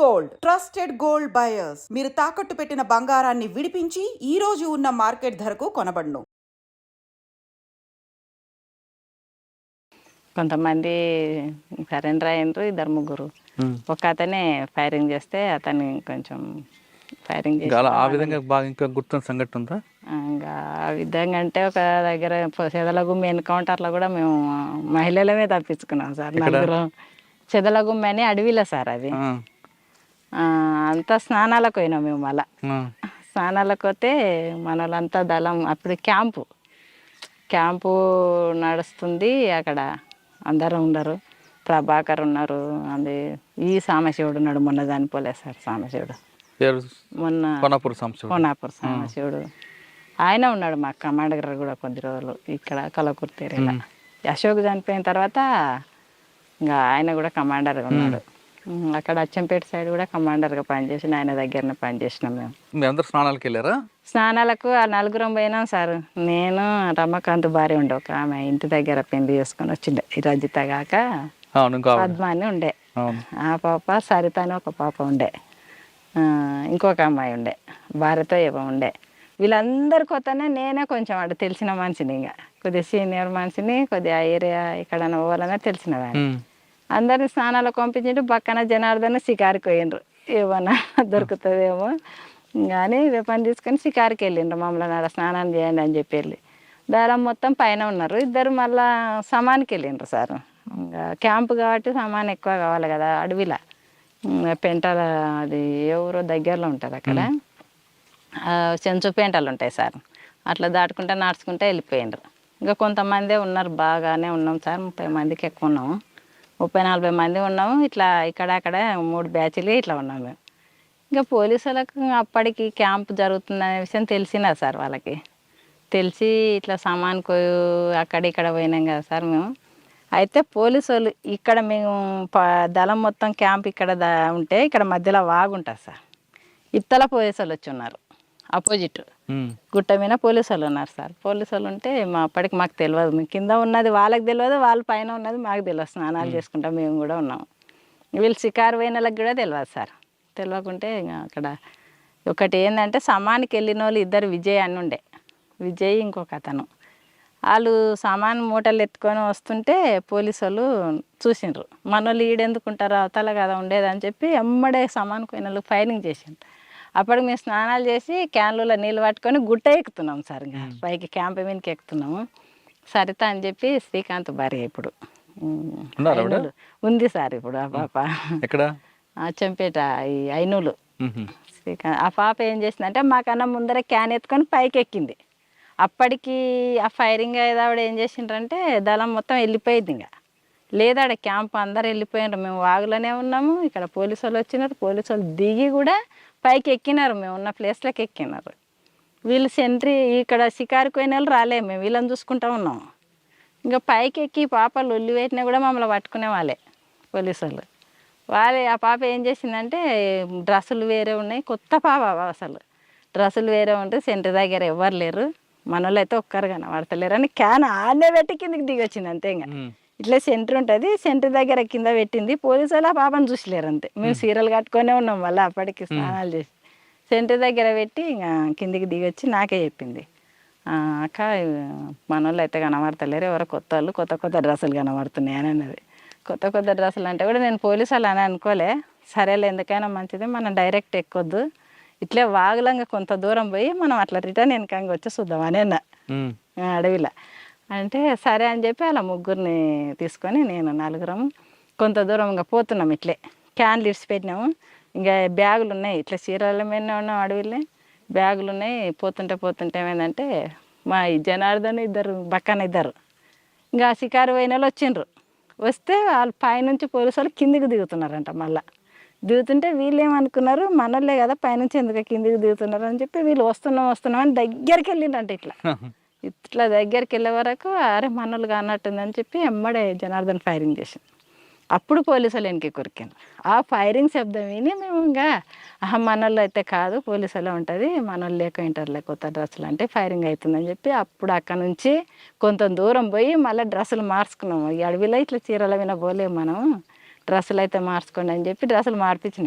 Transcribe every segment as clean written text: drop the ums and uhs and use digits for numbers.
Gold trusted gold buyers మీరు తాకట్టు పెట్టిన బంగారాన్ని విడిపించి ఈ రోజు ఉన్న మార్కెట్ ధరకు కొనబడును. కొంతమంది సరెండర్ అయ్యారు, ఇద్దరు ముగ్గురు. ఒక అతనే ఫైరింగ్ చేస్తే అతన్ని కొంచెం ఫైరింగ్ చేసి ఆ విధంగా బాగా ఇంకా గుర్తున్న సంఘటన ఉందా? ఇంకా ఆ విధంగా అంటే ఒక దగ్గర చెదలగుమ్మి ఎన్కౌంటర్లో కూడా మేము మహిళలమే తప్పించుకున్నాం సార్. నలుగురు చెదలగుమ్మి అని అడవిలో సార్ అది. అంతా స్నానాలకు పోయినాం మేము. మళ్ళా స్నానాలకు పోతే మన వాళ్ళంతా దళం అప్పుడు క్యాంపు నడుస్తుంది. అక్కడ అందరూ ఉన్నారు. ప్రభాకర్ ఉన్నారు, అది ఈ సాంబశివుడు ఉన్నాడు. మొన్న చనిపోలేదు సార్ సాంబశివుడు, మొన్న కోనాపూర్ సాంబశివుడు. ఆయన ఉన్నాడు మా కమాండర్ కూడా కొద్ది రోజులు ఇక్కడ కలకుర్తి ఏరియాలో. అశోక్ చనిపోయిన తర్వాత ఇంకా ఆయన కూడా కమాండర్గా ఉన్నాడు. అక్కడ అచ్చంపేట సైడ్ కూడా కమాండర్గా పనిచేసి ఆయన దగ్గరనే పనిచేసినాం మేము. మీ అందరు స్నానాలకు వెళ్ళారా? స్నానాలకు ఆ నలుగురం పోయినాం సార్. నేను రమ్మకాంత్ భార్య ఉండే, ఒక ఆమె ఇంటి దగ్గర పెళ్లి చేసుకొని వచ్చిండే. ఈ రజిత కాక పద్మాని ఉండే, ఆ పాప సరిత అని ఒక పాప ఉండే, ఇంకొక అమ్మాయి ఉండే, భార్యతో ఏమో ఉండే. వీళ్ళందరి కొత్తనే నేనే కొంచెం అటు తెలిసిన మనిషిని, ఇంకా కొద్దిగా సీనియర్ మనిషిని, కొద్దిగా ఏరియా ఇక్కడ పోవాలన్నా తెలిసిన దాన్ని. అందరిని స్నానాలకు పంపించిండు. పక్కన జనార్దన్ షికారికి పోయిండ్రు, ఏమన్నా దొరుకుతుందేమో కానీ పని తీసుకొని షికారికి వెళ్ళిండ్రు. మమ్మల్ని ఆడ స్నానం చేయండి అని చెప్పి వెళ్ళి దారం మొత్తం పైన ఉన్నారు. ఇద్దరు మళ్ళా సమానికి వెళ్ళిండ్రు సార్. ఇంకా క్యాంపు కాబట్టి సామాన్ ఎక్కువ కావాలి కదా అడవిలో. పెంటల అది ఎవరో దగ్గరలో ఉంటుంది అక్కడ, చెంచు పెంటలు ఉంటాయి సార్. అట్లా దాటుకుంటే నడుచుకుంటే వెళ్ళిపోయిండ్రు. ఇంకా కొంతమందే ఉన్నారు, బాగానే ఉన్నాం సార్. 30 మందికి ఎక్కువ ఉన్నాము, 30-40 మంది ఉన్నాము. ఇట్లా ఇక్కడ 3 బ్యాచ్లు ఇట్లా ఉన్నాము మేము. ఇంకా పోలీసులకు అప్పటికి క్యాంప్ జరుగుతుందనే విషయం తెలిసినా సార్, వాళ్ళకి తెలిసి ఇట్లా సామాన్కు అక్కడ పోయినాం కదా సార్ మేము. అయితే పోలీసు వాళ్ళు ఇక్కడ మేము దళం మొత్తం క్యాంప్ ఇక్కడ ఉంటే ఇక్కడ మధ్యలో వాగుంటుంది సార్. ఇత్తల పోలీసు వాళ్ళు వచ్చి ఉన్నారు, అపోజిట్ గుట్ట మీద పోలీసు వాళ్ళు ఉన్నారు సార్. పోలీసు వాళ్ళు ఉంటే అప్పటికి మాకు తెలియదు, మేము కింద ఉన్నది వాళ్ళకి తెలియదు, వాళ్ళ పైన ఉన్నది మాకు తెలియదు. స్నానాలు చేసుకుంటాం మేము కూడా ఉన్నాము. వీళ్ళు షికారు పోయిన వాళ్ళకి కూడా తెలియదు సార్. తెలియకుంటే ఇంకా అక్కడ ఒకటి ఏంటంటే సమానికి వెళ్ళిన వాళ్ళు ఇద్దరు విజయ్ అని ఉండే, విజయ్ ఇంకొక అతను. వాళ్ళు సామాన్ మూటలు ఎత్తుకొని వస్తుంటే పోలీసు వాళ్ళు చూసిండ్రు. మన వాళ్ళు ఈడెందుకుంటారు అవతల కదా ఉండేదని చెప్పి ఎమ్మడే సామాన్ పోయిన వాళ్ళు ఫైరింగ్ చేసిండ్రు. అప్పటికి మేము స్నానాలు చేసి క్యాన్లలో నీళ్ళు పట్టుకొని గుట్ట ఎక్కుతున్నాం సార్. ఇంకా పైకి క్యాంప్ మీదకి ఎక్కుతున్నాము. సరిత అని చెప్పి శ్రీకాంత్ భార్య ఇప్పుడు ఉంది సార్. ఇప్పుడు ఆ పాప చంపేట ఈ ఐనూలు శ్రీకాంత్. ఆ పాప ఏం చేసిందంటే మాకన్నా ముందర క్యాన్ ఎత్తుకొని పైకి ఎక్కింది. అప్పటికి ఆ ఫైరింగ్ అయ్యేదావిడ ఏం చేసిండ్రంటే దళం మొత్తం వెళ్ళిపోయింది. ఇంకా లేదాడ క్యాంప్ అందరు వెళ్ళిపోయినారు. మేము వాగులోనే ఉన్నాము. ఇక్కడ పోలీసు వాళ్ళు వచ్చినారు. పోలీసు వాళ్ళు దిగి కూడా పైకి ఎక్కినారు, మేము ఉన్న ప్లేస్లోకి ఎక్కినారు. వీళ్ళు సెంట్రీ ఇక్కడ షికారికి పోయిన వాళ్ళు రాలే, మేము వీళ్ళని చూసుకుంటూ ఉన్నాము. ఇంకా పైకి ఎక్కి పాపలు ఒల్లి పెట్టినా కూడా మమ్మల్ని పట్టుకునే వాళ్ళే పోలీసు వాళ్ళు. ఆ పాప ఏం చేసిందంటే డ్రెస్సులు వేరే ఉన్నాయి, కొత్త పాప అసలు డ్రెస్సులు వేరే ఉంటే సెంటర్ దగ్గర ఎవ్వరు లేరు, మన వాళ్ళు అయితే ఒక్కరు కనబడతలేరు అని క్యాన్ ఆనే పెట్టి కిందకి దిగి వచ్చింది అంతే. ఇంకా ఇట్లా సెంటర్ ఉంటుంది, సెంటర్ దగ్గర కింద పెట్టింది. పోలీసు వాళ్ళు ఆ పాపను చూసలేరు అంతే. మేము సీరలు కట్టుకొనే ఉన్నాం మళ్ళీ అప్పటికి స్నానాలు చేసి. సెంటర్ దగ్గర పెట్టి ఇంకా కిందికి దిగి వచ్చి నాకే చెప్పింది, అక్క మన వాళ్ళు అయితే కనబడతలేరు, ఎవరో కొత్త డ్రెస్సులు కనబడుతున్నాయి అని అన్నది. కొత్త డ్రెస్సులు అంటే కూడా నేను పోలీసు వాళ్ళు అని అనుకోలే. సరేలే ఎందుకైనా మంచిది, మనం డైరెక్ట్ ఎక్కొద్దు, ఇట్లే వాగులంగా కొంత దూరం పోయి మనం అట్లా రిటర్న్ వెనకంగా వచ్చి చూద్దామని అన్న అడవిలో. అంటే సరే అని చెప్పి అలా ముగ్గురిని తీసుకొని నేను నలుగురం కొంత దూరం ఇంకా పోతున్నాం. ఇట్లే క్యాన్లు ఇడిచిపెట్టినాము. ఇంకా బ్యాగులు ఉన్నాయి, ఇట్లా చీరల మీద ఉన్నాం అడవిలో, బ్యాగులు ఉన్నాయి. పోతుంటే ఏమైందంటే మా జనార్దన్ ఇద్దరు ఇంకా షికారు పోయిన వాళ్ళు వచ్చిండ్రు. వస్తే వాళ్ళు పైనుంచి పోలీసు వాళ్ళు కిందికి దిగుతున్నారంట. మళ్ళీ దిగుతుంటే వీళ్ళు ఏమనుకున్నారు, మనోళ్ళే కదా పైనుంచి ఎందుకు కిందికి దిగుతున్నారు అని చెప్పి వీళ్ళు వస్తున్నాం అని దగ్గరికి వెళ్ళిండంట. ఇట్లా దగ్గరికి వెళ్ళే వరకు అరే మనోళ్ళు కానట్టుందని చెప్పి ఎమ్మడే జనార్దన్ ఫైరింగ్ చేసింది. అప్పుడు పోలీసు వాళ్ళు వెనక్కి కొరికాను. ఆ ఫైరింగ్ శబ్దం విని మేము ఇంకా మనోళ్ళు అయితే కాదు, పోలీసు వాళ్ళే ఉంటుంది, మనోళ్ళు లేక ఇంటర్లే కొత్త డ్రెస్సులు అంటే ఫైరింగ్ అవుతుందని చెప్పి అప్పుడు అక్కడ నుంచి కొంత దూరం పోయి మళ్ళీ డ్రెస్సులు మార్చుకున్నాము. ఈ అడవిలో ఇట్లా చీరల మీద పోలేము మనం, డ్రెస్సులు అయితే మార్చుకోండి అని చెప్పి డ్రెస్సులు మార్పించిన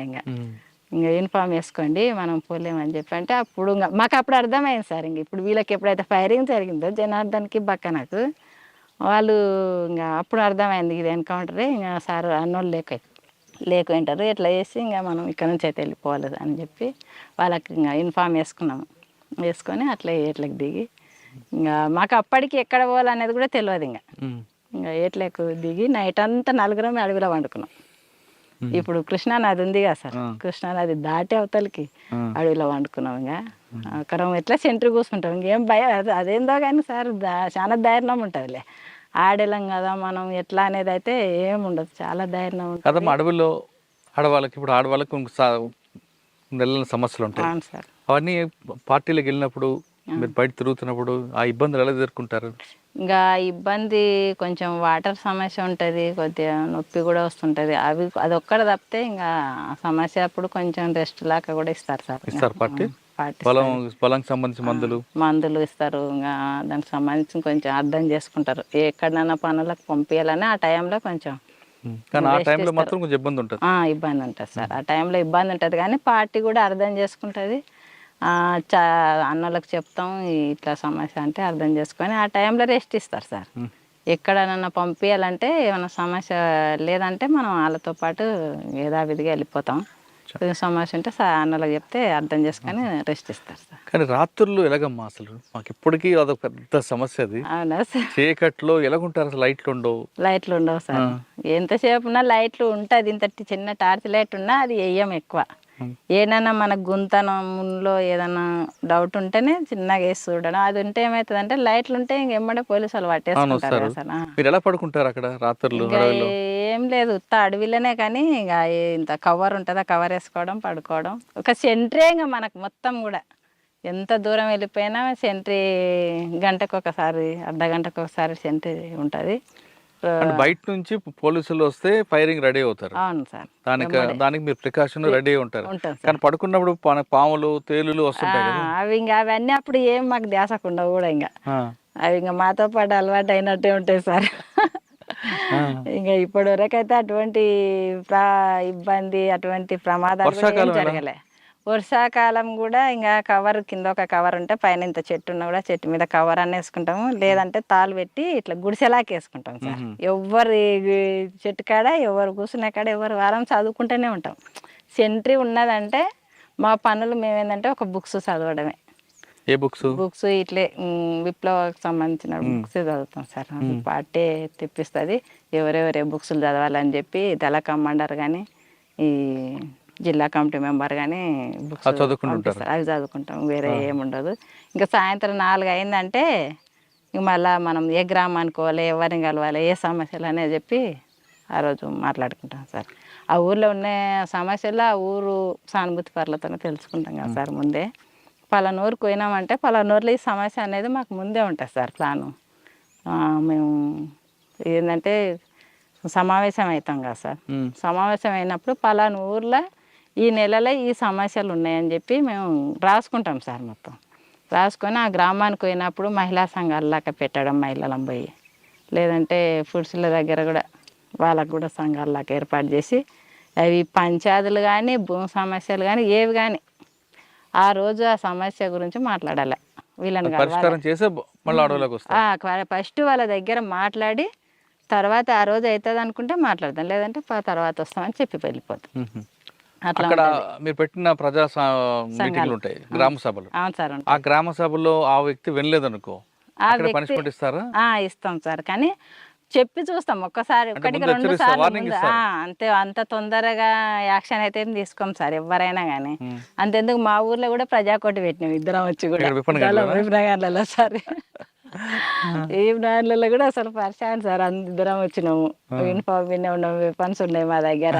ఇంకా యూనిఫామ్ వేసుకోండి మనం పోలేమని చెప్పి అంటే అప్పుడు మాకు అప్పుడు అర్థమైంది సార్. ఇప్పుడు వీళ్ళకి ఎప్పుడైతే ఫైరింగ్ జరిగిందో జనార్దన్కి బక్కనకు వాళ్ళు ఇంకా అప్పుడు అర్థమైంది ఇది ఎన్కౌంటరే, ఇంకా సార్ అన్నోళ్ళు లేకుంటారు ఇట్లా చేసి ఇంకా మనం ఇక్కడ నుంచి అయితే వెళ్ళిపోవాలి అని చెప్పి వాళ్ళకి ఇంకా యూనిఫామ్ వేసుకొని అట్లా ఏట్లకి దిగి ఇంకా మాకు అప్పటికి ఎక్కడ పోవాలనేది కూడా తెలియదు. ఇంకా ఏట్లకు దిగి నైట్ అంతా నలుగురం అడవిలో వండుకున్నాం. ఇప్పుడు కృష్ణానది ఉంది కదా సార్, కృష్ణానది దాటి అవతలకి అడవిలో వండుకున్నాం. ఇంకా ఒకరం ఎట్లా సెంటర్ కూర్చుంటాం, ఇంకేం భయం అదేందో కానీ సార్ చాలా ధైర్యం ఉంటుందిలే. ఆడేలం కదా మనం ఎట్లా అనేది అయితే ఏం ఉండదు, చాలా ధైర్యం ఉంటుంది. అడవిలో ఆడవాళ్ళకి ఇప్పుడు ఆడవాళ్ళకి నెలల సమస్యలు ఉంటాయి. అవును సార్. అవన్నీ పార్టీలకు వెళ్ళినప్పుడు మీరు బయట తిరుగుతున్నప్పుడు ఆ ఇబ్బందులు ఎలా ఎదుర్కొంటారు? ఇంకా ఇబ్బంది కొంచెం వాటర్ సమస్య ఉంటుంది, కొద్దిగా నొప్పి కూడా వస్తుంటుంది. అదొక్కడ తప్పితే ఇంకా ఆ సమస్య అప్పుడు కొంచెం రెస్ట్ లాగా కూడా ఇస్తారు సార్. ఇస్తారు పార్టీకి సంబంధించి మందులు ఇస్తారు. ఇంకా దానికి సంబంధించి కొంచెం అర్థం చేసుకుంటారు, ఎక్కడైనా పనులకు పంపించాలని ఆ టైంలో కొంచెం ఇబ్బంది ఉంటుంది. ఇబ్బంది ఉంటుంది సార్, ఆ టైంలో ఇబ్బంది ఉంటుంది. కానీ పార్టీ కూడా అర్థం చేసుకుంటుంది. అన్నోళ్ళకి చెప్తాం ఇట్లా సమస్య అంటే అర్థం చేసుకొని ఆ టైంలో రెస్ట్ ఇస్తారు సార్. ఎక్కడైనా పంపించాలంటే ఏమైనా సమస్య లేదంటే మనం వాళ్ళతో పాటు యథావిధిగా వెళ్ళిపోతాం. సమస్య ఉంటే అన్నలకు చెప్తే అర్థం చేసుకొని రెస్ట్ ఇస్తారు సార్. కానీ రాత్రులు ఎలాగమ్మా అసలు? మాకు ఇప్పటికీ అదొక పెద్ద సమస్య. అది అవునా సార్? చీకట్లో ఎలాగుంటారు అసలు? లైట్లు ఉండవు సార్. ఎంతసేపు ఉన్నా లైట్లు ఉంటుంది, ఇంత చిన్న టార్చ్ లైట్ ఉన్నా అది వేయం ఎక్కువ. ఏదైనా మన గుంతనంలో ఏదైనా డౌట్ ఉంటేనే చిన్నగా వేసి చూడడం. అది ఉంటే ఏమవుతుంది అంటే లైట్లు ఉంటే ఇంకెమ్మడే పోలీసు వాళ్ళు పట్టేసుకుంటారు సార్. మీరు ఎలా పడుకుంటారు అక్కడ రాత్రులు? ఏం లేదు, ఉత్త అడవిలోనే. కానీ ఇక ఇంత కవర్ ఉంటుంది, ఆ కవర్ వేసుకోవడం పడుకోవడం. ఒక సెంట్రీ ఇంకా మనకు మొత్తం కూడా ఎంత దూరం వెళ్ళిపోయినా సెంట్రీ గంటకు ఒకసారి అర్ధ గంటకు ఒకసారి సెంట్రీ ఉంటుంది. బయట నుంచి పోలీసులు వస్తే ఫైరింగ్ రెడీ అవుతారు. అవును సార్. దానికి మీరు ప్రికాషన్ రెడీ ఉంటారు. కానీ పడుకున్నప్పుడు పాములు తేలులు వస్తుంటాయి కదా, అవన్నీ అప్పుడు ఏం మాకు ధ్యాసకుండా కూడా ఇంకా అవి ఇంకా మాతో పాటు అలవాటు అయినట్టే ఉంటాయి సార్. ఇంకా ఇప్పటి వరకు అయితే అటువంటి ఇబ్బంది అటువంటి ప్రమాదాలు జరగలే. వర్షాకాలం కూడా ఇంకా కవర్ కింద ఒక కవర్ ఉంటే పైన ఇంత చెట్టు ఉన్నా కూడా చెట్టు మీద కవర్ అన్నీ వేసుకుంటాము. లేదంటే తాళ్ళు పెట్టి ఇట్లా గుడిసెలాకి వేసుకుంటాం సార్. ఎవరి చెట్టు కాడ ఎవరు కూర్చునే కాడ ఎవరు వారం చదువుకుంటూనే ఉంటాం. సెంట్రీ ఉన్నదంటే మా పనులు మేమేందంటే ఒక బుక్స్ చదవడమే. ఏ బుక్స్? ఇట్లే విప్లవానికి సంబంధించిన బుక్స్ చదువుతాం సార్. పార్టీ తెప్పిస్తుంది ఎవరెవరు ఏ బుక్స్లు చదవాలని చెప్పి దళ కమాండర్ కానీ ఈ జిల్లా కమిటీ మెంబర్ కానీ బుక్స్ అవి చదువుకుంటాం. వేరే ఏముండదు. ఇంకా సాయంత్రం 4 అయిందంటే ఇంక మళ్ళీ మనం ఏ గ్రామానికి పోవాలి, ఎవరిని కలవాలి, ఏ సమస్యలు అనేది చెప్పి ఆ రోజు మాట్లాడుకుంటాం సార్. ఆ ఊర్లో ఉన్న సమస్యలు ఆ ఊరు సానుభూతి పరులతోనే తెలుసుకుంటాం కదా సార్ ముందే. పలానూరుకు పోయినామంటే పలానూరులో ఈ సమస్య అనేది మాకు ముందే ఉంటుంది సార్ ప్లాను. మేము ఏంటంటే సమావేశం అవుతాం కదా సార్. సమావేశం అయినప్పుడు పలానా ఊర్లో ఈ నెలలో ఈ సమస్యలు ఉన్నాయని చెప్పి మేము రాసుకుంటాం సార్. మొత్తం రాసుకొని ఆ గ్రామానికి పోయినప్పుడు మహిళా సంఘాలలాగా పెట్టడం, మహిళలం పోయి లేదంటే ఫుడ్స్ల దగ్గర కూడా వాళ్ళకు కూడా సంఘాలలాగా ఏర్పాటు చేసి అవి పంచాయతీలు కానీ భూమి సమస్యలు కానీ ఏవి కానీ ఆ రోజు ఆ సమస్య గురించి మాట్లాడాలి. వీళ్ళని ఫస్ట్ వాళ్ళ దగ్గర మాట్లాడి తర్వాత ఆ రోజు అవుతుంది అనుకుంటే మాట్లాడతాం, లేదంటే తర్వాత వస్తామని చెప్పి వెళ్ళిపోతాం. అక్కడ మీరు పెట్టిన ప్రజా మీటింగ్లు ఉంటాయి, గ్రామ సభలు. అవును సార్. ఆ గ్రామ సభలో ఆ వ్యక్తి వినలేదనుకో పనిష్మెంట్ ఇస్తారా? ఇస్తాం సార్. కానీ చెప్పి చూస్తాం ఒక్కసారి, ఒకటికి 2 సార్లు. అంత తొందరగా యాక్షన్ అయితే ఏం తీసుకోం సార్ ఎవరైనా కానీ. అంతెందుకు మా ఊర్లో కూడా ప్రజాకోటి పెట్టినాం ఇద్దరం వచ్చి కూడా విప్నగర్లలో సార్. ఈ నాళ్ళలో కూడా అసలు పరిచయం సార్. ఇద్దరం వచ్చినాము, యూనిఫామ్ వినే ఉన్నాం, వెపన్స్ ఉన్నాయి మా దగ్గర.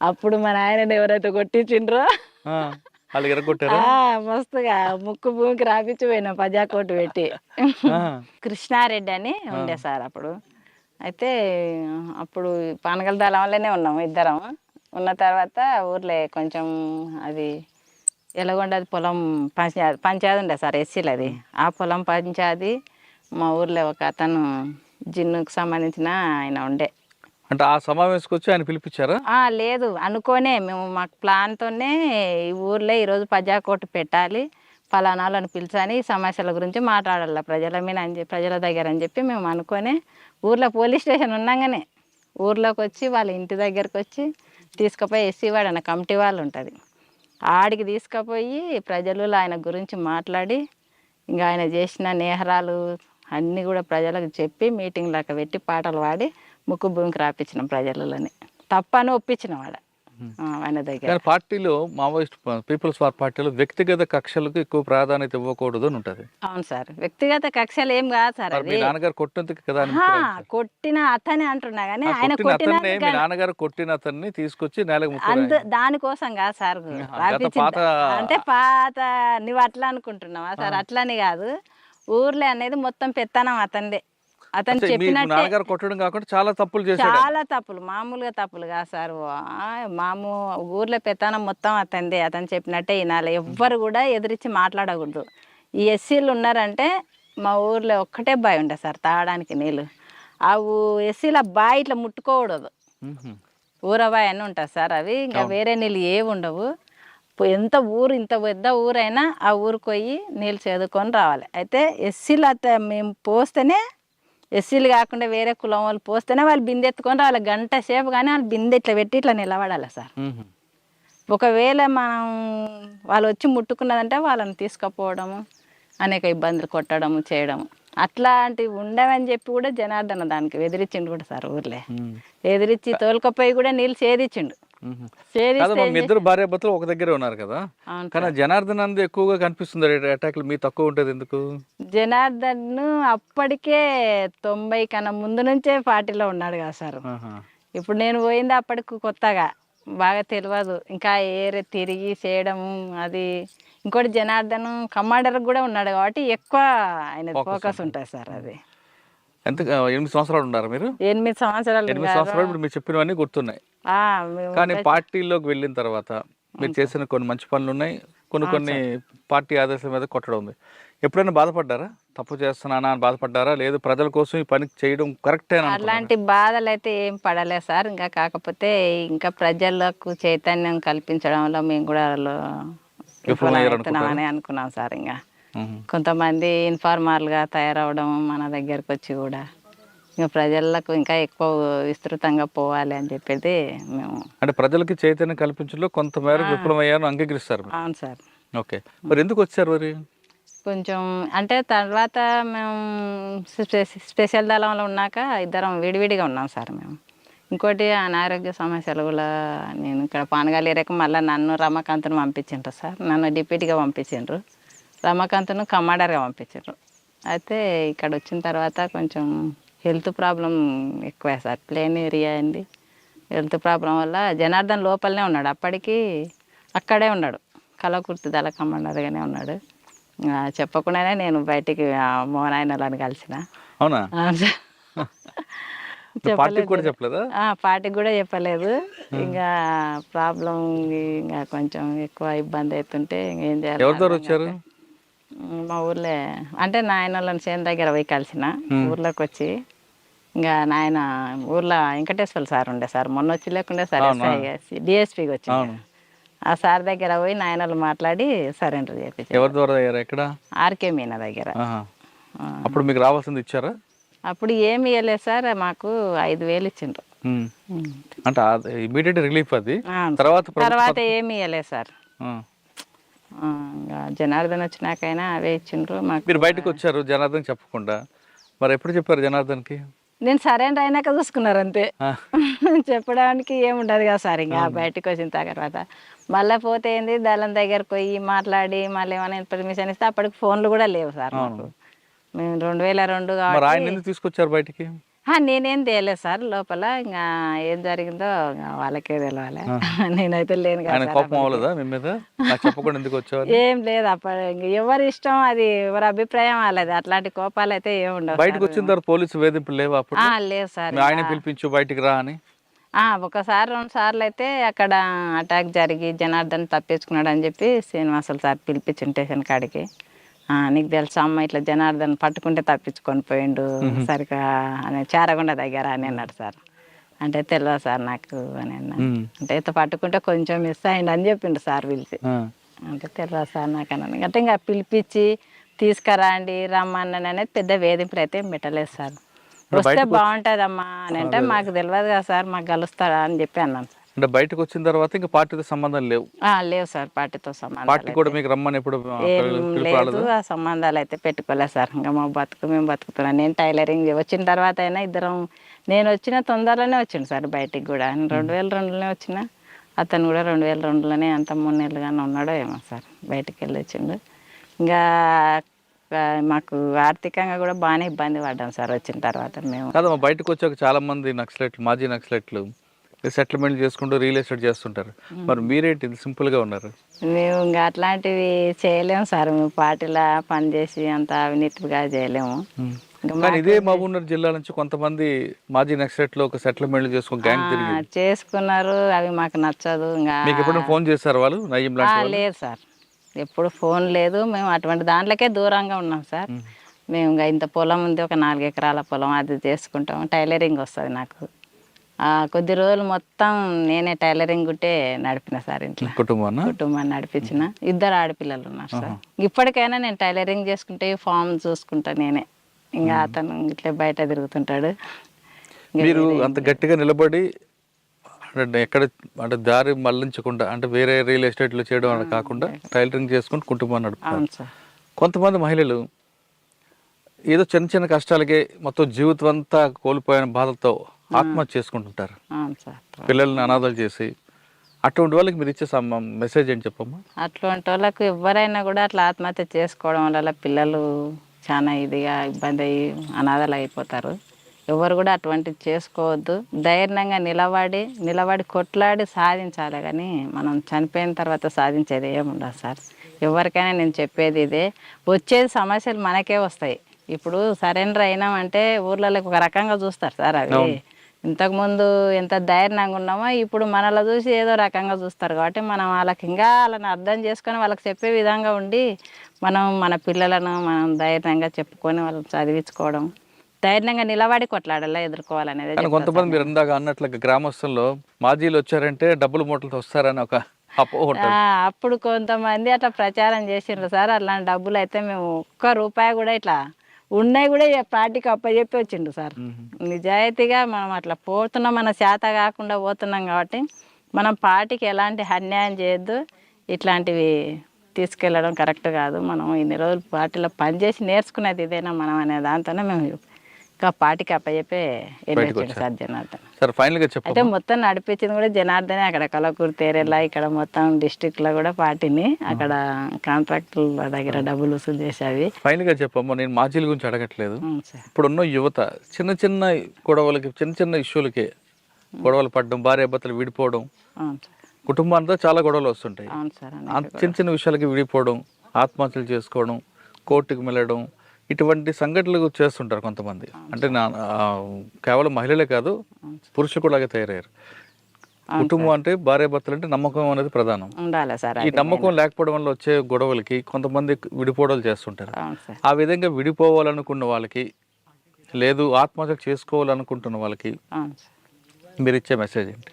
అప్పుడు మా నాయనని ఎవరైతే కొట్టించిండ్రో మస్తుగా ముక్కు భూమికి రాపించి పోయినా ప్రజాకోటి పెట్టి. కృష్ణారెడ్డి అని ఉండే సార్ అప్పుడు. అయితే అప్పుడు పానగల దళం వల్లనే ఉన్నాము ఇద్దరం. ఉన్న తర్వాత ఊర్లో కొంచెం అది ఎలాగొండది పొలం పంచాయతీ ఉండే సార్, ఎస్సీలు. అది ఆ పొలం పంచాయతీ మా ఊర్లో ఒక అతను జిన్నుకు సంబంధించిన ఆయన ఉండే, అంటే ఆ సమావేశంకి వచ్చి ఆయన పిలిపించారా? లేదు అనుకోనే మేము మాకు ప్లాన్తోనే ఈ ఊర్లో ఈరోజు ప్రజాకోర్టు పెట్టాలి, ఫలానా వాళ్ళని పిలిచని ఈ సమస్యల గురించి మాట్లాడాలి ప్రజల మీద ప్రజల దగ్గర అని చెప్పి మేము అనుకోనే ఊర్లో పోలీస్ స్టేషన్ ఉన్నాగానే ఊర్లోకి వచ్చి వాళ్ళ ఇంటి దగ్గరకు వచ్చి తీసుకుపోయి ఎస్సీ వాడు అన్న కమిటీ వాళ్ళు ఉంటుంది, ఆడికి తీసుకుపోయి ప్రజలు ఆయన గురించి మాట్లాడి ఇంకా ఆయన చేసిన నేహరాలు అన్నీ కూడా ప్రజలకు చెప్పి మీటింగ్ లాగా పెట్టి పాటలు పాడి ముక్కు భూమికి రాపించినాం ప్రజలని, తప్పని ఒప్పించినాం వాడ ఆయన దగ్గర. కానీ పార్టీలో మావోయిస్ట్ పీపుల్స్ వార్ పార్టీలో వ్యక్తిగత కక్షలకు ఎక్కువ ప్రాధాన్యత ఇవ్వకూడదు అని ఉంటుంది. అవును సార్, వ్యక్తిగత కక్షలు ఏం కాదు సార్, మరి మీ అది నాన్నగారు కొట్టినందుకు కదా అని కొట్టిన అతనే అంటున్నా కానీ ఆయన కొట్టిన కొట్టిన అతన్ని, మీ నాన్నగారు కొట్టిన అతన్ని తీసుకొచ్చి నేలకు దానికోసం కాదు సార్ రాపించింది. పాత అంటే పాత నువ్వు అట్లా అనుకుంటున్నావా సార్? అట్లని కాదు, ఊర్లో అనేది మొత్తం పెత్తనం అతందే. అతను మీ చెప్పినట్టే నాన్నగారు కొట్టడం కాకుండా చాలా తప్పులు చేశాడు. చాలా తప్పులు, మామూలుగా తప్పులు కాదు సార్. ఊర్లో పెత్తనం మొత్తం అతందే. అతను చెప్పినట్టే వినాలి, ఎవ్వరు కూడా ఎదిరించి మాట్లాడకూడదు. ఈ ఎస్సీలు ఉన్నారంటే మా ఊర్లో ఒక్కటే బావి ఉండే సార్ తాగడానికి నీళ్ళు. ఆ ఎస్సీల బావి ఇట్లా ముట్టుకోకూడదు, ఊరబావి అని ఉంటుంది సార్. అవి ఇంకా వేరే నీళ్ళు ఏవి ఉండవు. ఎంత ఊరు ఇంత పెద్ద ఊరైనా ఆ ఊరికి పోయి నీళ్ళు చదువుకొని రావాలి. అయితే ఎస్సీలు మేము పోస్తేనే, ఎస్సీలు కాకుండా వేరే కులం వాళ్ళు పోస్తేనే వాళ్ళు బిందె ఎత్తుకొని రావాలి. గంట సేపు కానీ వాళ్ళు బిందె ఇట్లా పెట్టి ఇట్లా నిలబడాలి సార్. ఒకవేళ మనం వాళ్ళు వచ్చి ముట్టుకున్నదంటే వాళ్ళని తీసుకుపోవడము, అనేక ఇబ్బందులు కొట్టడము చేయడము అట్లాంటివి ఉండవని చెప్పి కూడా జనార్దన దానికి ఎదిరించిండు కూడా సార్. ఊర్లే ఎదిరించి తోలుకపోయి కూడా నీళ్ళు సేదించిండు. మీ ఇద్దరు భార్య భర్తలు ఒక దగ్గర ఉన్నారు కదా, కానీ జనార్దన్ అంది ఎక్కువగా కనిపిస్తుంది అటాక్లు, మీ తక్కువ ఉంటుంది ఎందుకు? జనార్దన్ అప్పటికే 90 కన్నా ముందు నుంచే పార్టీలో ఉన్నాడు కదా సార్. ఇప్పుడు నేను పోయింది అప్పటికి కొత్తగా బాగా తెలియదు, ఇంకా ఏరే తిరిగి చేయడము అది. ఇంకోటి జనార్దన్ కమాండర్ కూడా ఉన్నాడు కాబట్టి ఎక్కువ ఆయన ఫోకస్ ఉంటుంది సార్. అది ఎంత 8 సంవత్సరాలు ఉన్నారు మీరు? 8 సంవత్సరాలు. 8 సంవత్సరాలు ఇప్పుడు మీరు చెప్పినవన్నీ గుర్తున్నాయి. కానీ పార్టీలోకి వెళ్ళిన తర్వాత మీరు చేసిన కొన్ని మంచి పనులు ఉన్నాయి, కొన్ని పార్టీ ఆదేశాల మీద కొట్టడం ఉంది. ఎప్పుడైనా బాధపడ్డారా? తప్పు చేస్తున్నానా అని బాధపడ్డారా? లేదు ప్రజల కోసం ఈ పని చేయడం కరెక్టే? అలాంటి బాధలు అయితే ఏం పడలేదు సార్. ఇంకా కాకపోతే ఇంకా ప్రజలకు చైతన్యం కల్పించడంలో మేము కూడా విఫలమవుతున్నామని అనుకున్నాం సార్. ఇంకా కొంతమంది ఇన్ఫార్మర్లుగా తయారవడం మన దగ్గరకు వచ్చి కూడా ఇంకా ప్రజలకు ఇంకా ఎక్కువ విస్తృతంగా పోవాలి అని చెప్పేది మేము. అంటే ప్రజలకి చైతన్యం కల్పించడంలో కొంతమేరకు విఫలమయ్యాను అంగీకరిస్తారు? అవును సార్. ఓకే, మరి ఎందుకు వచ్చారు మరి? కొంచెం అంటే తర్వాత మేము స్పెషల్ దళంలో ఉన్నాక ఇద్దరం విడివిడిగా ఉన్నాం సార్ మేము. ఇంకోటి అనారోగ్య సమస్యలు కూడా నేను ఇక్కడ పానగాలి ఏరియాకి మళ్ళీ నన్ను రమాకాంత్ను పంపించిండ్రు సార్. నన్ను డిప్యూటీగా పంపించిండ్రు, రమాకాంత్ను కమాండర్గా పంపించారు. అయితే ఇక్కడ వచ్చిన తర్వాత కొంచెం హెల్త్ ప్రాబ్లం ఎక్కువ సార్. ప్లేన్ ఏరియా అయింది, హెల్త్ ప్రాబ్లం వల్ల జనార్దన్ లోపలనే ఉన్నాడు. అప్పటికి అక్కడే ఉన్నాడు, కలకుర్తి దళ కమాండర్గానే ఉన్నాడు. చెప్పకుండానే నేను బయటికి మోనాయనలను కలిసిన. అవునా? పార్టీకి కూడా చెప్పలేదు. ఇంకా ప్రాబ్లం ఇంకా కొంచెం ఎక్కువ ఇబ్బంది అవుతుంటే ఏం చేయాలి. మా ఊర్లో అంటే నాయన వాళ్ళని చేను దగ్గర పోయి కలిసిన. ఊర్లోకి వచ్చి ఇంకా నాయన ఊర్లో వెంకటేశ్వర సార్ ఉండే సార్, మొన్న వచ్చి లేకుండే సార్ డిఎస్పీకి వచ్చి ఆ సార్ దగ్గర పోయి నాయనలు మాట్లాడి సరెండర్ చేయించారు. ఆర్కే మీనా దగ్గర. అప్పుడు మీకు రావాల్సింది ఇచ్చారా? అప్పుడు ఏమి ఇవ్వలేదు సార్, మాకు 5,000 ఇచ్చిండ్రు. అంటే ఇమీడియట్ రిలీఫ్ అది. తర్వాత ఏమి ఇవ్వలేదు సార్. జనార్దన్ వచ్చినాకైనా అవే ఇచ్చిండ్రు మాకు. మీరు బయటకు వచ్చారు జనార్దన్ చెప్పకుండా, మరి ఎప్పుడు చెప్పారు జనార్దన్కి? నేను సరెండర్ అయినాక చూసుకున్నారు అంతే. చెప్పడానికి ఏముండదు కదా సార్. ఇంకా బయటకు వచ్చిన తర్వాత మళ్ళీ పోతే ఏంది దళం దగ్గరకు పోయి మాట్లాడి మళ్ళీ ఏమైనా పర్మిషన్ ఇస్తే అప్పటికి ఫోన్లు కూడా లేవు సార్ మాకు. మేము 2002 కాబట్టి తీసుకొచ్చారు బయటికి. నేనేం తేలేదు సార్ లోపల. ఇంకా ఏం జరిగిందో వాళ్ళకే తెలవాలి, నేనైతే లేను కదా. ఏం లేదు అప్పుడు, ఎవరి ఇష్టం అది, ఎవరి అభిప్రాయం వాళ్ళది. అట్లాంటి కోపాలు అయితే ఏముండవు. బయటకు వచ్చిన తర్వాత పోలీసు వేధింపులు లేవు? లేదు సార్. ఆయన పిలిపించు బయటికి రా అని. ఒకసారి 2 సార్లు అయితే అక్కడ అటాక్ జరిగి జనార్దన్ తప్పించుకున్నాడు అని చెప్పి శ్రీనివాసులు సార్ పిలిపించి స్టేషన్ కాడికి. నీకు తెలుసా అమ్మ ఇట్లా జనార్దన్ పట్టుకుంటే తప్పించుకొని పోయిండు సరిగా అని చారగొండ దగ్గర అని అన్నాడు సార్. అంటే తెలియదు సార్ నాకు అని అన్నా. అంటే ఇంత పట్టుకుంటే కొంచెం మిస్ అయ్యింది అని చెప్పిండు సార్ పిలిచి. అంటే తెలియదు సార్ నాకు అన్నాను. అంటే ఇంకా పిలిపించి తీసుకురండి రమ్మన్నాను అనేది పెద్ద వేధింపులు అయితే ఏం పెట్టలేదు సార్. వస్తే బాగుంటుందమ్మా అని అంటే మాకు తెలియదు కదా సార్, మాకు కలుస్తారా అని చెప్పి అన్నాను సార్. అంటే బయటకు వచ్చిన తర్వాత ఇంకా పార్టీతో సంబంధం లేవు? లేవు సార్, పార్టీతో సంబంధం పార్టీ కూడా మీకు రమ్మని ఎప్పుడు ఏం లేదు, ఆ సంబంధాలు అయితే పెట్టుకోలేదు సార్. ఇంకా మా బతుకు మేము బతుకుతున్నాం. నేను టైలరింగ్ వచ్చిన తర్వాత అయినా ఇద్దరం, నేను వచ్చిన తొందరలోనే వచ్చిండు సార్ బయటికి కూడా. 2002లోనే వచ్చిన, అతను కూడా 2002లోనే అంత 3 నెలలుగానే ఉన్నాడో ఏమో సార్, బయటికి వెళ్ళి వచ్చిండు. ఇంకా మాకు ఆర్థికంగా కూడా బాగానే ఇబ్బంది పడ్డాం సార్ వచ్చిన తర్వాత మేము. కాదమ్మా, బయటకు వచ్చాక చాలా మంది నక్సలైట్లు, మాజీ నక్సలైట్లు సెటిల్మెంట్ చేసుకుంటూ రియల్ ఎస్టేట్ చేస్తుంటారు. మరి మీరేంటి సింపుల్గా ఉన్నారు? మేము ఇంకా అట్లాంటివి చేయలేము సార్, మేము పార్టీలా పనిచేసి అంత అవినీతిగా చేయలేము. కానీ ఇదే మహబూబ్నగర్ జిల్లా నుంచి కొంతమంది మాజీ నక్సలైట్లు ఒక సెటిల్మెంట్ చేసుకుని గ్యాంగ్ తిరిగి చేసుకున్నారు. అవి మాకు నచ్చదు. ఇంకా మీకు ఎప్పుడైనా ఫోన్ చేశారు వాళ్ళు? నయ్యం లేదు సార్, ఎప్పుడు ఫోన్ లేదు. మేము అటువంటి దాంట్లోకే దూరంగా ఉన్నాం సార్. మేము ఇంకా ఇంత పొలం ఉంది, ఒక 4 ఎకరాల పొలం, అది చేసుకుంటాం. టైలరింగ్ వస్తుంది నాకు. కొద్ది రోజులు మొత్తం నేనే టైలరింగ్ గుట్టే నడిపిన సార్. ఇంట్లో కుటుంబాన్ని నడిపించిన. 2 ఆడపిల్లలు ఉన్నారు సార్. ఇప్పటికైనా నేను టైలరింగ్ చేసుకుంటే ఫామ్ చూసుకుంటా నేనే. ఇంకా అతను ఇట్లా బయట తిరుగుతుంటాడు. మీరు అంత గట్టిగా నిలబడి ఎక్కడ అంటే దారి మళ్లించకుండా, అంటే వేరే రియల్ ఎస్టేట్లో చేయడం అని కాకుండా టైలరింగ్ చేసుకుంటూ కుటుంబాన్ని నడుపుతారు. కొంతమంది మహిళలు ఏదో చిన్న చిన్న కష్టాలకే మొత్తం జీవితం అంతా కోల్పోయిన బాధలతో ఆత్మహత్య చేసుకుంటుంటారు, పిల్లల్ని అనాథాలు చేసి. అటువంటి వాళ్ళకి మీరు ఇచ్చే మెసేజ్ ఏంటి చెప్పమ్మా? అటువంటి వాళ్ళకు ఎవరైనా కూడా అట్లా ఆత్మహత్య చేసుకోవడం వల్ల పిల్లలు చాలా ఇదిగా ఇబ్బంది అయ్యి అనాథాలు అయిపోతారు. ఎవరు కూడా అటువంటివి చేసుకోవద్దు. ధైర్యంగా నిలబడి కొట్లాడి సాధించాలి. కానీ మనం చనిపోయిన తర్వాత సాధించేది ఏముండదు సార్. ఎవరికైనా నేను చెప్పేది ఇదే, వచ్చేది సమస్యలు మనకే వస్తాయి. ఇప్పుడు సరెండర్ అయినామంటే ఊర్లలోకి ఒక రకంగా చూస్తారు సార్. అవి ఇంతకుముందు ఎంత ధైర్యంగా ఉన్నామో ఇప్పుడు మనలో చూసి ఏదో రకంగా చూస్తారు. కాబట్టి మనం వాళ్ళకి ఇంకా వాళ్ళని అర్థం చేసుకొని వాళ్ళకి చెప్పే విధంగా ఉండి మనం మన పిల్లలను మనం ధైర్యంగా చెప్పుకొని వాళ్ళని చదివించుకోవడం, ధైర్యంగా నిలబడి కొట్లాడాలా ఎదుర్కోవాలనేది. కొంతమంది మీరు ఇందాక అన్నట్లుగా గ్రామస్తుల్లో మాజీలు వచ్చారంటే డబ్బులు మూటలతో వస్తారని ఒక అప్పుడు కొంతమంది అట్లా ప్రచారం చేసిండ్రు సార్. అలాంటి డబ్బులు అయితే మేము ₹1 కూడా ఇట్లా ఉన్నాయి కూడా పార్టీకి అప్పచెప్పి వచ్చిండు సార్. నిజాయితీగా మనం అట్లా పోతున్నాం, మన చేత కాకుండా పోతున్నాం కాబట్టి మనం పార్టీకి ఎలాంటి అన్యాయం చేయొద్దు. ఇట్లాంటివి తీసుకెళ్ళడం కరెక్ట్ కాదు. మనం ఇన్ని రోజులు పార్టీలో పనిచేసి నేర్చుకునేది ఇదేనా మనం అనే దాంతోనే మేము ఇంకా పార్టీకి అప్పచెప్పే వెళ్ళొచ్చాడు సార్ జనార్దన్. అయితే మొత్తం నడిపించింది కూడా జనార్దనే. అక్కడ కలకూరు తేరేలా ఇక్కడ మొత్తం డిస్ట్రిక్ట్లో కూడా పార్టీని అక్కడ కాంట్రాక్టుల దగ్గర డబ్బులు వసూలు చేసేది. ఫైనల్ గా చెప్పమ్మా, నేను మాజీల గురించి అడగట్లేదు. ఇప్పుడున్న యువత చిన్న చిన్న గొడవలకి, చిన్న చిన్న ఇష్యూలకి గొడవలు పడడం, భార్యాభర్తలు విడిపోవడం, కుటుంబాంతో చాలా గొడవలు వస్తుంటాయి. చిన్న చిన్న విషయాలకి విడిపోవడం, ఆత్మహత్యలు చేసుకోవడం, కోర్టుకు వెళ్ళడం, ఇటువంటి సంఘటనలు చేస్తుంటారు కొంతమంది. అంటే కేవలం మహిళలే కాదు, పురుషులు కూడా అలాగే తయారయ్యారు. కుటుంబం అంటే భార్యాభర్తలు అంటే నమ్మకం అనేది ప్రధానం. ఈ నమ్మకం లేకపోవడం వల్ల వచ్చే గొడవలకి కొంతమంది విడిపోవడాలు చేస్తుంటారు. ఆ విధంగా విడిపోవాలనుకున్న వాళ్ళకి, లేదు ఆత్మహత్య చేసుకోవాలనుకుంటున్న వాళ్ళకి మీరు ఇచ్చే మెసేజ్ ఏంటి?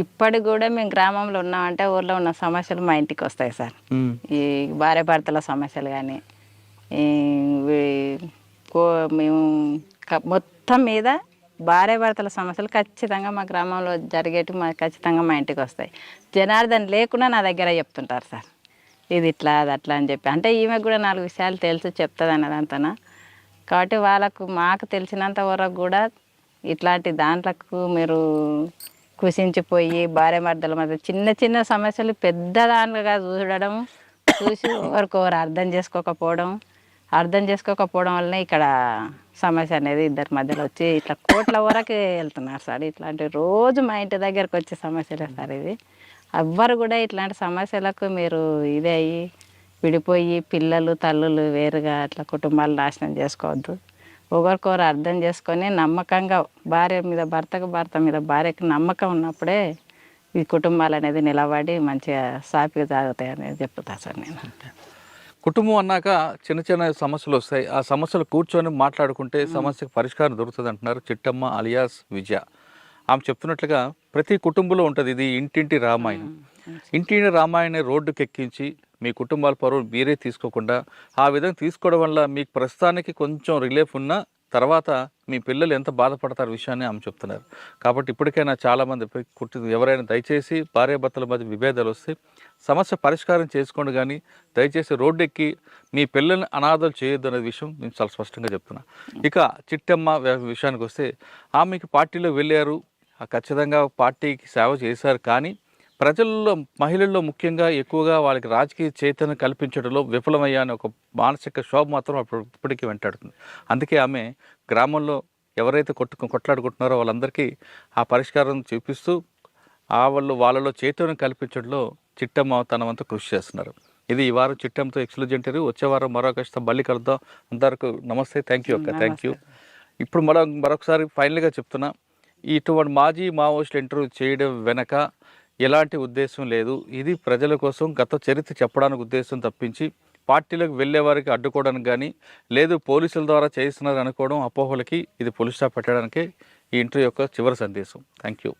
ఇప్పటికి కూడా మేము గ్రామంలో ఉన్నామంటే ఊర్లో ఉన్న సమస్యలు మా ఇంటికి వస్తాయి సార్. ఈ భార్యాభర్తల సమస్యలు కానీ మేము మొత్తం మీద భార్యాభర్తల సమస్యలు ఖచ్చితంగా మా గ్రామంలో జరిగేటి ఖచ్చితంగా మా ఇంటికి వస్తాయి. జనార్దన్ లేకుండా నా దగ్గర చెప్తుంటారు సార్, ఇది ఇట్లా అది అట్లా అని చెప్పి. అంటే ఈమెకు కూడా 4 విషయాలు తెలుసు చెప్తుంది అన్నదంతనా. కాబట్టి వాళ్ళకు మాకు తెలిసినంత వరకు కూడా ఇట్లాంటి దాంట్లకు మీరు కుషించిపోయి భార్యాభర్తల మధ్య చిన్న చిన్న సమస్యలు పెద్ద దానిగా చూసి ఒకరికొకరు అర్థం చేసుకోకపోవడం వల్లనే ఇక్కడ సమస్య అనేది ఇద్దరి మధ్యలో వచ్చి ఇట్లా కోట్ల వరకు వెళ్తున్నారు సార్. ఇట్లాంటి రోజు మా ఇంటి దగ్గరకు వచ్చే సమస్యలే సార్ ఇది. ఎవ్వరు కూడా ఇట్లాంటి సమస్యలకు మీరు ఇదే అయ్యి విడిపోయి పిల్లలు తల్లులు వేరుగా అట్లా కుటుంబాలు నాశనం చేసుకోవద్దు. ఒకరికొకరు అర్థం చేసుకొని నమ్మకంగా భర్త మీద భార్యకి నమ్మకం ఉన్నప్పుడే ఈ కుటుంబాలు అనేది నిలబడి మంచిగా సాఫీగా సాగుతాయి అనేది చెప్తా సార్ నేను. కుటుంబం అన్నాక చిన్న చిన్న సమస్యలు వస్తాయి. ఆ సమస్యలు కూర్చొని మాట్లాడుకుంటే సమస్యకు పరిష్కారం దొరుకుతుంది అంటున్నారు చిట్టమ్మ అలియాస్ విజయ. ఆమె చెప్తున్నట్లుగా ప్రతి కుటుంబంలో ఉంటుంది ఇది ఇంటింటి రామాయణం. ఇంటింటి రామాయణం రోడ్డుకి ఎక్కించి మీ కుటుంబాల పరువు మీరే తీసుకోకుండా ఆ విధంగా తీసుకోవడం వల్ల మీకు ప్రస్తుతానికి కొంచెం రిలీఫ్ ఉన్నా తర్వాత మీ పిల్లలు ఎంత బాధపడతారు విషయాన్ని ఆమె చెప్తున్నారు. కాబట్టి ఇప్పటికైనా చాలామంది ఎవరైనా దయచేసి భార్యాభర్తల మధ్య విభేదాలు వస్తే సమస్య పరిష్కారం చేసుకోండి, కానీ దయచేసి రోడ్డు ఎక్కి మీ పిల్లల్ని అనాథలు చేయొద్దు అనే విషయం నేను చాలా స్పష్టంగా చెప్తున్నా. ఇక చిట్టమ్మ విషయానికి వస్తే ఆమెకి పార్టీలో వెళ్ళారు, ఖచ్చితంగా పార్టీకి సేవ చేశారు, కానీ ప్రజల్లో మహిళల్లో ముఖ్యంగా ఎక్కువగా వాళ్ళకి రాజకీయ చైతన్యం కల్పించడంలో విఫలమయ్యా అని ఒక మానసిక శోభ మాత్రం ఇప్పటికీ వెంటాడుతుంది. అందుకే ఆమె గ్రామంలో ఎవరైతే కొట్లాడుకుంటున్నారో వాళ్ళందరికీ ఆ పరిష్కారం చూపిస్తూ వాళ్ళలో చైతన్యం కల్పించడంలో చిట్టమ్మ తన వంతు కృషి చేస్తున్నారు. ఇది ఈ వారం చిట్టమ్మతో ఎక్స్క్లూజివ్ ఇంటర్వ్యూ. వచ్చే వారం మరొక మళ్ళీ కలుద్దాం. అందరికీ నమస్తే. థ్యాంక్ యూ అక్క. Thank you. ఇప్పుడు మరొకసారి ఫైనల్గా చెప్తున్నా, ఇటువంటి మాజీ మావోయిస్టులు ఇంటర్వ్యూ చేయడం వెనక ఎలాంటి ఉద్దేశం లేదు. ఇది ప్రజల కోసం గత చరిత్ర చెప్పడానికి ఉద్దేశం తప్పించి పార్టీలకు వెళ్ళే వారికి అడ్డుకోవడానికి కానీ లేదు పోలీసుల ద్వారా చేస్తున్నారు అనుకోవడం అపోహలకి ఇది పులి స్టాప్ పెట్టడానికే ఈ ఇంటర్వ్యూ యొక్క చివరి సందేశం. Thank you.